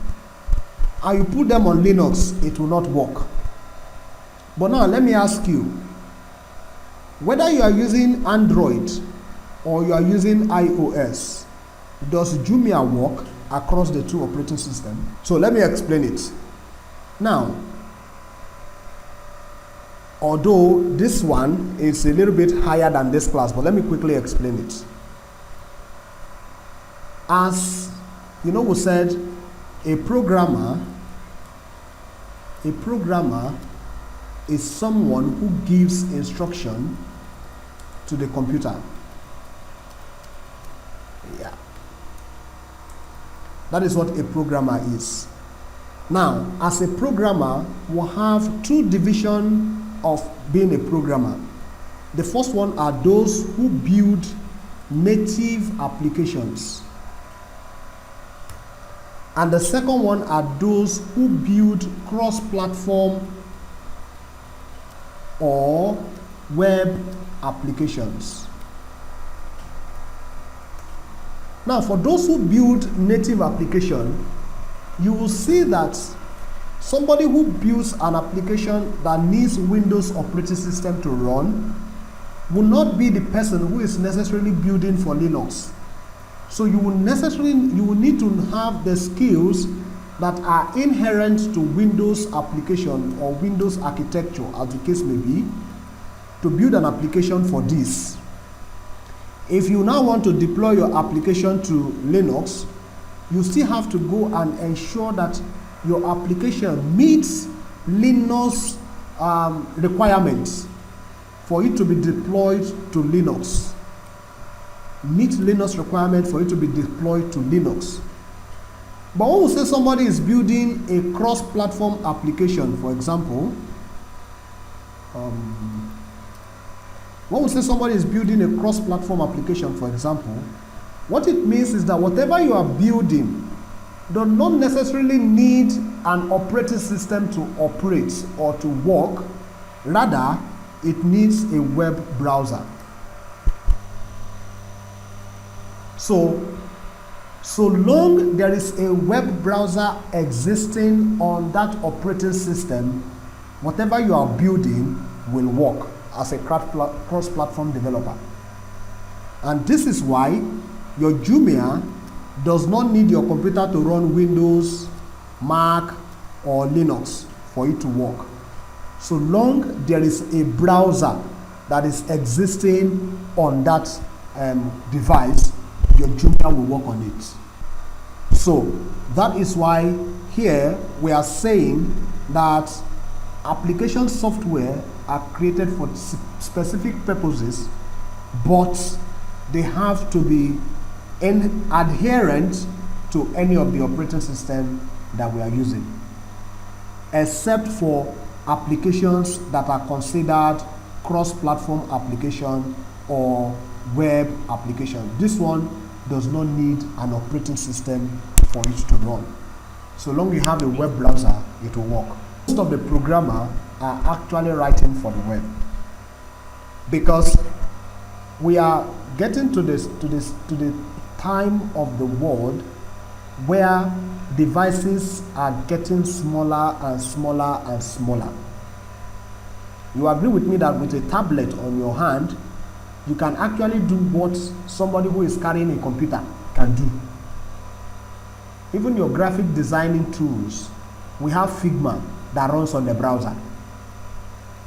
and you put them on Linux, it will not work. But now let me ask you, whether you are using Android or you are using iOS, does Jumia work across the two operating systems? So let me explain it. Now, although this one is a little bit higher than this class, but let me quickly explain it. As you know, we said a programmer is someone who gives instruction to the computer. Yeah. That is what a programmer is. Now, as a programmer, we have two divisions of being a programmer. The first one are those who build native applications. And the second one are those who build cross-platform or web applications. Now, for those who build native application, you will see that somebody who builds an application that needs Windows operating system to run will not be the person who is necessarily building for Linux. So you will need to have the skills that are inherent to Windows application or Windows architecture, as the case may be, to build an application for this. If you now want to deploy your application to Linux, you still have to go and ensure that your application meets Linux requirements for it to be deployed to Linux. Meet Linux requirements for it to be deployed to Linux. But when we say somebody is building a cross-platform application, for example, when we say somebody is building a cross-platform application, for example, what it means is that whatever you are building does not necessarily need an operating system to operate or to work. Rather, it needs a web browser. So long there is a web browser existing on that operating system, whatever you are building will work as a cross-platform developer. And this is why your Jumia does not need your computer to run Windows, Mac, or Linux for it to work. So long there is a browser that is existing on that device, your Jumia will work on it. So that is why here we are saying that application software are created for specific purposes, but they have to be adherent to any of the operating system that we are using, except for applications that are considered cross-platform application or web application. This one does not need an operating system for it to run. So long you have a web browser, it will work. Most of the programmers are actually writing for the web, because we are getting to the time of the world where devices are getting smaller and smaller and smaller. You agree with me that with a tablet on your hand, you can actually do what somebody who is carrying a computer can do. Even your graphic designing tools, we have Figma that runs on the browser.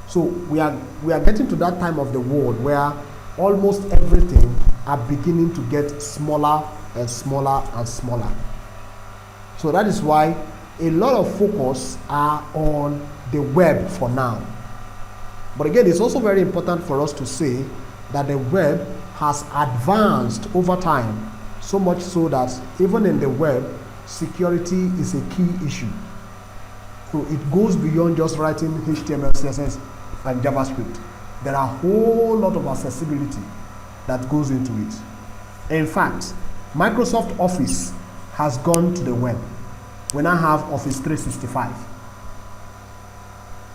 So we are getting to that time of the world where almost everything are beginning to get smaller and smaller and smaller. So that is why a lot of focus are on the web for now. But again, it's also very important for us to say that the web has advanced over time, so much so that even in the web, security is a key issue. So it goes beyond just writing HTML, CSS, and JavaScript. There are a whole lot of accessibility that goes into it. In fact, Microsoft Office has gone to the web. We now have Office 365,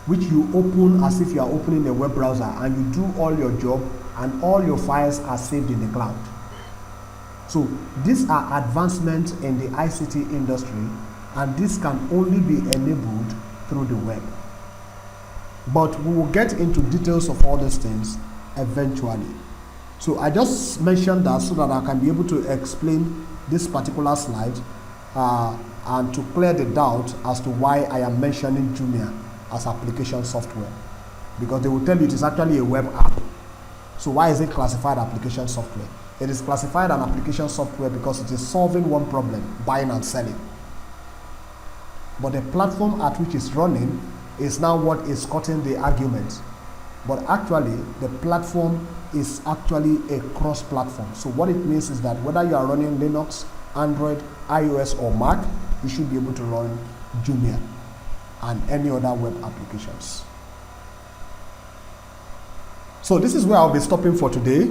which you open as if you are opening a web browser, and you do all your job, and all your files are saved in the cloud. So these are advancements in the ICT industry, and this can only be enabled through the web. But we will get into details of all these things eventually. So I just mentioned that so that I can be able to explain this particular slide and to clear the doubt as to why I am mentioning Jumia as application software. Because they will tell you it is actually a web app. So why is it classified application software? It is classified an application software because it is solving one problem, buying and selling. But the platform at which it's running is now what is cutting the argument. But actually, the platform is actually a cross-platform. So what it means is that whether you are running Linux, Android, iOS, or Mac, you should be able to run Jumia and any other web applications. So this is where I'll be stopping for today.